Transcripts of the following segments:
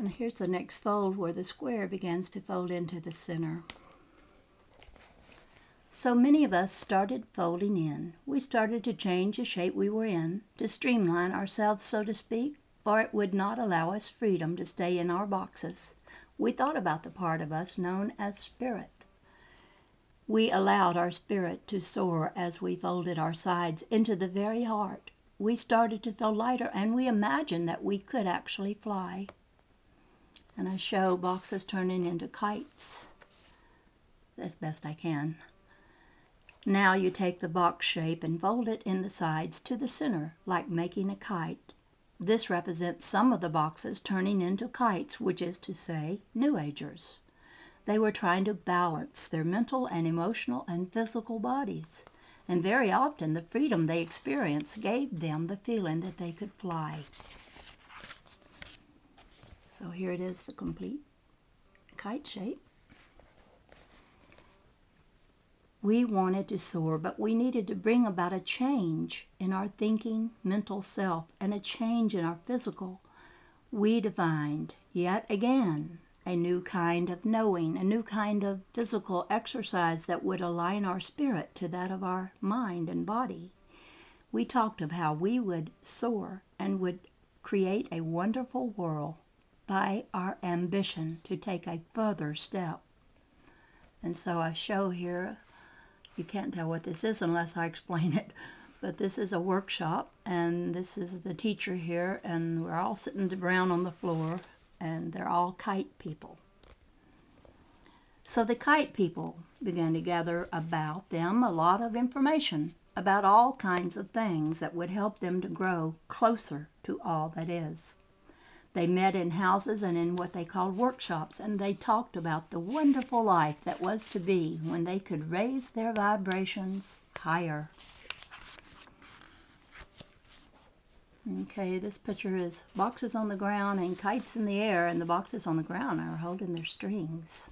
And here's the next fold where the square begins to fold into the center. So many of us started folding in. We started to change the shape we were in, to streamline ourselves, so to speak, for it would not allow us freedom to stay in our boxes. We thought about the part of us known as spirit. We allowed our spirit to soar as we folded our sides into the very heart. We started to feel lighter, and we imagined that we could actually fly. And I show boxes turning into kites as best I can. Now you take the box shape and fold it in the sides to the center, like making a kite. This represents some of the boxes turning into kites, which is to say, New Agers. They were trying to balance their mental and emotional and physical bodies, and very often the freedom they experienced gave them the feeling that they could fly. So here it is, the complete kite shape. We wanted to soar, but we needed to bring about a change in our thinking, mental self, and a change in our physical. We defined, yet again, a new kind of knowing, a new kind of physical exercise that would align our spirit to that of our mind and body. We talked of how we would soar and would create a wonderful world by our ambition to take a further step. And so I show here, you can't tell what this is unless I explain it, but this is a workshop, and this is the teacher here, and we're all sitting around on the floor, and they're all kite people. So the kite people began to gather about them a lot of information about all kinds of things that would help them to grow closer to all that is. They met in houses and in what they called workshops, and they talked about the wonderful life that was to be when they could raise their vibrations higher. Okay, this picture is boxes on the ground and kites in the air, and the boxes on the ground are holding their strings.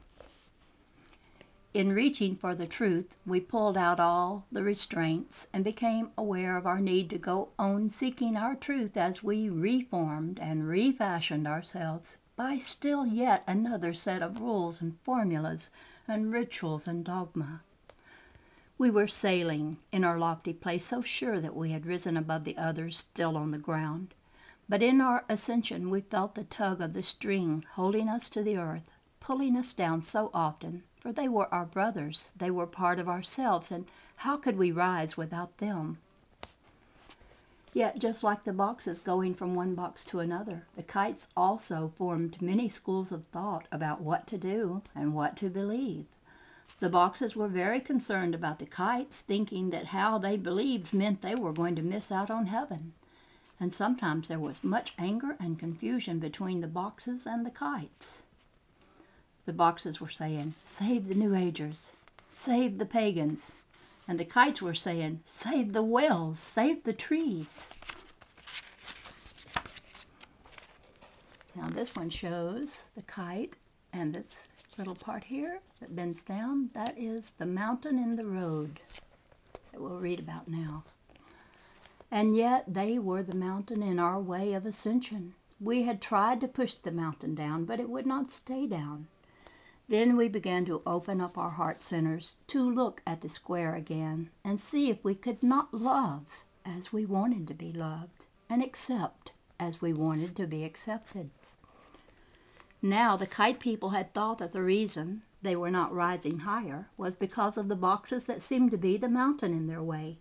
In reaching for the truth, we pulled out all the restraints and became aware of our need to go on seeking our truth as we reformed and refashioned ourselves by still yet another set of rules and formulas and rituals and dogma. We were sailing in our lofty place, so sure that we had risen above the others still on the ground. But in our ascension, we felt the tug of the string holding us to the earth, pulling us down so often, for they were our brothers, they were part of ourselves, and how could we rise without them? Yet, just like the boxes going from one box to another, the kites also formed many schools of thought about what to do and what to believe. The boxes were very concerned about the kites, thinking that how they believed meant they were going to miss out on heaven. And sometimes there was much anger and confusion between the boxes and the kites. The boxes were saying, "Save the New Agers, save the pagans." And the kites were saying, "Save the whales, save the trees." Now this one shows the kite, and this little part here that bends down, that is the mountain in the road that we'll read about now. And yet they were the mountain in our way of ascension. We had tried to push the mountain down, but it would not stay down. Then we began to open up our heart centers to look at the square again and see if we could not love as we wanted to be loved and accept as we wanted to be accepted. Now the kite people had thought that the reason they were not rising higher was because of the boxes that seemed to be the mountain in their way.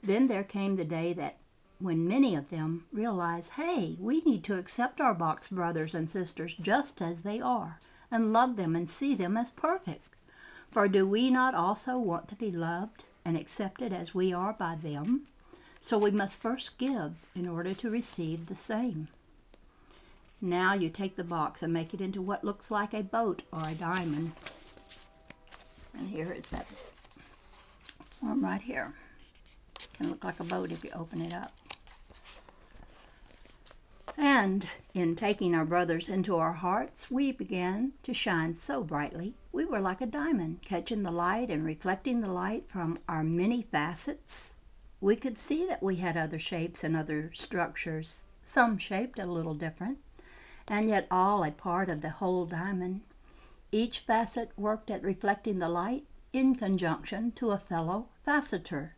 Then there came the day that when many of them realized, hey, we need to accept our box brothers and sisters just as they are, and love them and see them as perfect. For do we not also want to be loved and accepted as we are by them? So we must first give in order to receive the same. Now you take the box and make it into what looks like a boat or a diamond. And here is that form right here. It can look like a boat if you open it up. And in taking our brothers into our hearts, we began to shine so brightly. We were like a diamond, catching the light and reflecting the light from our many facets. We could see that we had other shapes and other structures, some shaped a little different. and yet all a part of the whole diamond. Each facet worked at reflecting the light in conjunction to a fellow faceter.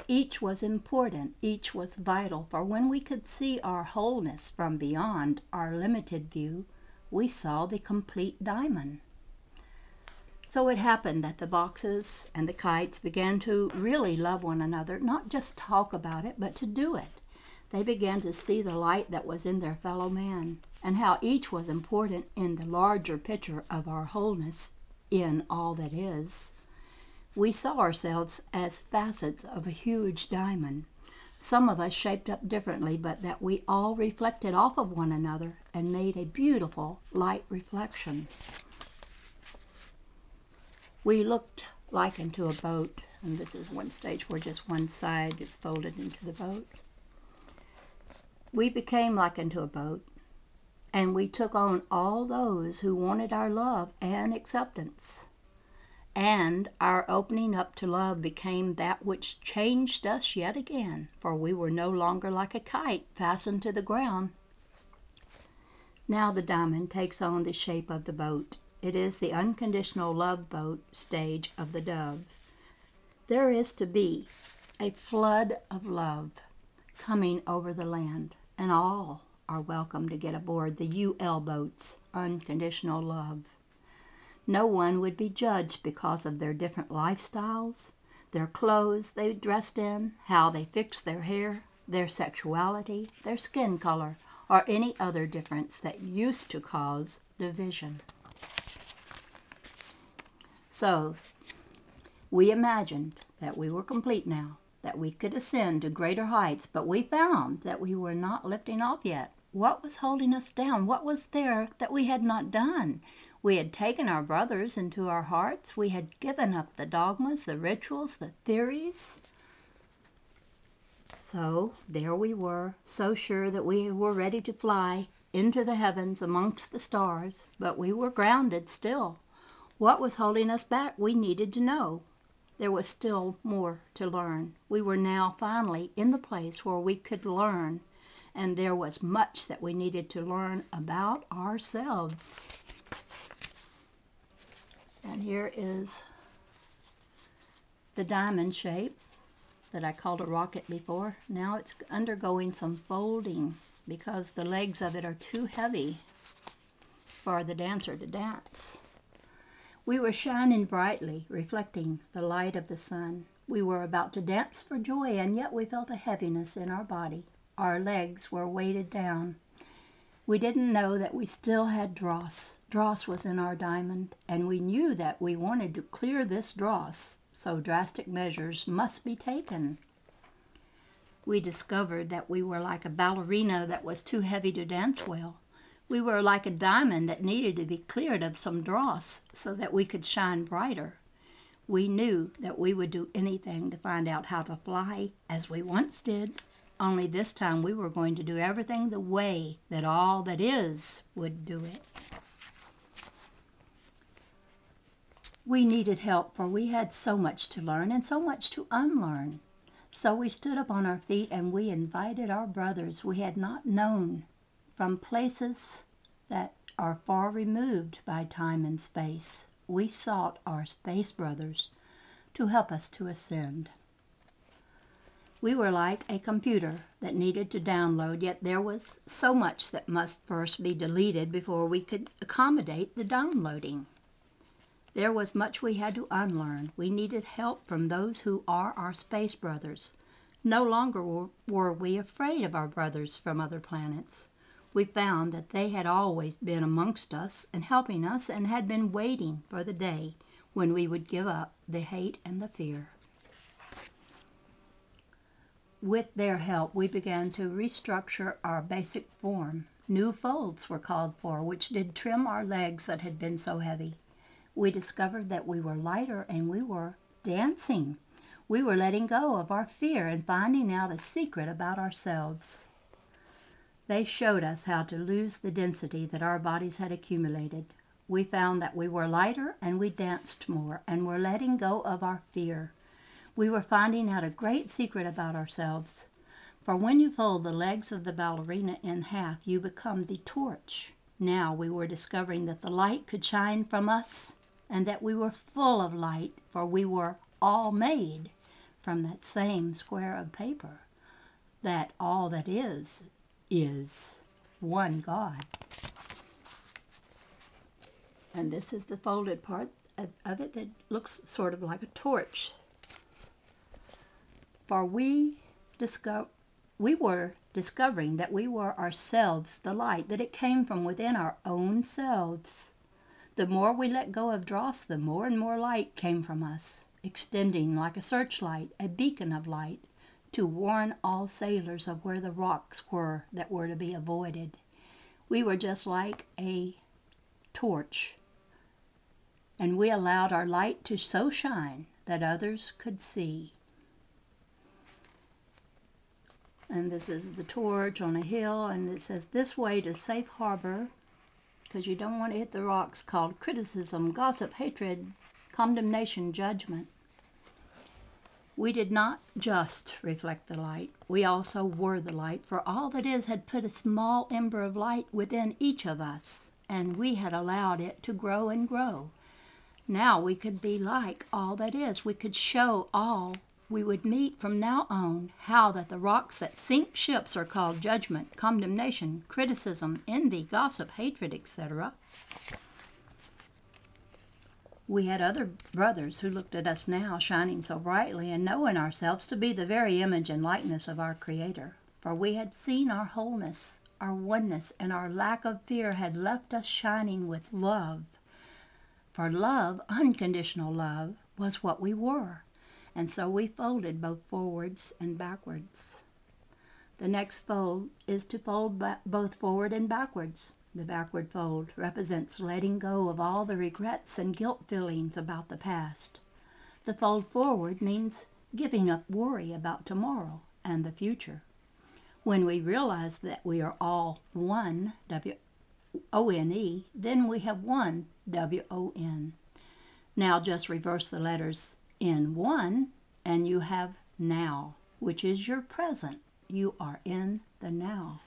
Each was important, each was vital, for when we could see our wholeness from beyond our limited view, we saw the complete diamond. So it happened that the boxes and the kites began to really love one another, not just talk about it, but to do it. They began to see the light that was in their fellow man, and how each was important in the larger picture of our wholeness in all that is. We saw ourselves as facets of a huge diamond, some of us shaped up differently, but that we all reflected off of one another and made a beautiful light reflection. We looked like into a boat, and this is one stage where just one side is folded into the boat. We became like into a boat, and we took on all those who wanted our love and acceptance. And our opening up to love became that which changed us yet again, for we were no longer like a kite fastened to the ground. Now the diamond takes on the shape of the boat. It is the unconditional love boat stage of the dove. There is to be a flood of love coming over the land, and all are welcome to get aboard the UL boats, Unconditional Love. No one would be judged because of their different lifestyles, their clothes they dressed in, how they fixed their hair, their sexuality, their skin color, or any other difference that used to cause division. So, we imagined that we were complete now, that we could ascend to greater heights, but we found that we were not lifting off yet. What was holding us down? What was there that we had not done? We had taken our brothers into our hearts. We had given up the dogmas, the rituals, the theories. So there we were, so sure that we were ready to fly into the heavens amongst the stars, but we were grounded still. What was holding us back? We needed to know. There was still more to learn. We were now finally in the place where we could learn, and there was much that we needed to learn about ourselves. And here is the diamond shape that I called a rocket before. Now it's undergoing some folding because the legs of it are too heavy for the dancer to dance. We were shining brightly, reflecting the light of the sun. We were about to dance for joy, and yet we felt a heaviness in our body. Our legs were weighted down. We didn't know that we still had dross. Dross was in our diamond, and we knew that we wanted to clear this dross, so drastic measures must be taken. We discovered that we were like a ballerina that was too heavy to dance well. We were like a diamond that needed to be cleared of some dross so that we could shine brighter. We knew that we would do anything to find out how to fly as we once did, only this time we were going to do everything the way that all that is would do it. We needed help, for we had so much to learn and so much to unlearn. So we stood up on our feet and we invited our brothers we had not known from places that are far removed by time and space. We sought our space brothers to help us to ascend. We were like a computer that needed to download, yet there was so much that must first be deleted before we could accommodate the downloading. There was much we had to unlearn. We needed help from those who are our space brothers. No longer were we afraid of our brothers from other planets. We found that they had always been amongst us and helping us and had been waiting for the day when we would give up the hate and the fear. With their help, we began to restructure our basic form. New folds were called for, which did trim our legs that had been so heavy. We discovered that we were lighter and we were dancing. We were letting go of our fear and finding out a secret about ourselves. They showed us how to lose the density that our bodies had accumulated. We found that we were lighter and we danced more and were letting go of our fear. We were finding out a great secret about ourselves. For when you fold the legs of the ballerina in half, you become the torch. Now we were discovering that the light could shine from us, and that we were full of light, for we were all made from that same square of paper, that all that is one God. And this is the folded part of it that looks sort of like a torch. For we were discovering that we were ourselves the light, that it came from within our own selves. The more we let go of dross, the more and more light came from us, extending like a searchlight, a beacon of light, to warn all sailors of where the rocks were that were to be avoided. We were just like a torch, and we allowed our light to so shine that others could see. And this is the torch on a hill, and it says, this way to safe harbor, because you don't want to hit the rocks, called criticism, gossip, hatred, condemnation, judgment. We did not just reflect the light, we also were the light, for all that is had put a small ember of light within each of us, and we had allowed it to grow and grow. Now we could be like all that is. We could show all we would meet from now on how that the rocks that sink ships are called judgment, condemnation, criticism, envy, gossip, hatred, etc. We had other brothers who looked at us now, shining so brightly and knowing ourselves to be the very image and likeness of our Creator. For we had seen our wholeness, our oneness, and our lack of fear had left us shining with love. For love, unconditional love, was what we were. And so we folded both forwards and backwards. The next fold is to fold both forward and backwards. The backward fold represents letting go of all the regrets and guilt feelings about the past. The fold forward means giving up worry about tomorrow and the future. When we realize that we are all one, W-O-N-E, then we have one, W-O-N. Now just reverse the letters in one, and you have now, which is your present. You are in the now.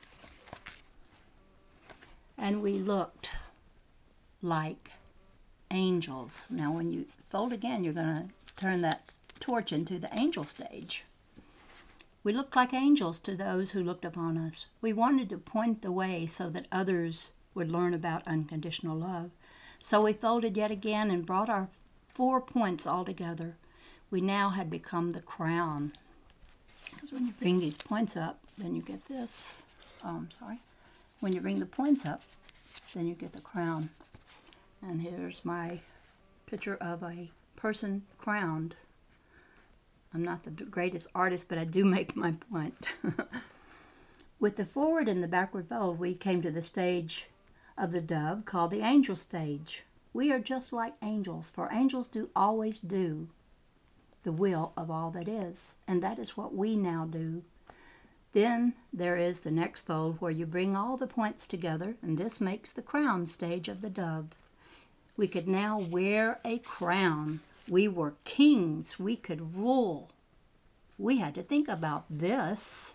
And we looked like angels. Now when you fold again, you're going to turn that torch into the angel stage. We looked like angels to those who looked upon us. We wanted to point the way so that others would learn about unconditional love. So we folded yet again and brought our 4 points all together. We now had become the crown. Because when you bring these points up, then you get this. When you bring the points up, then you get the crown. And here's my picture of a person crowned. I'm not the greatest artist, but I do make my point. With the forward and the backward fold, we came to the stage of the dove called the angel stage. We are just like angels, for angels do always do the will of all that is, and that is what we now do. Then there is the next fold where you bring all the points together, and this makes the crown stage of the dove. We could now wear a crown. We were kings. We could rule. We had to think about this.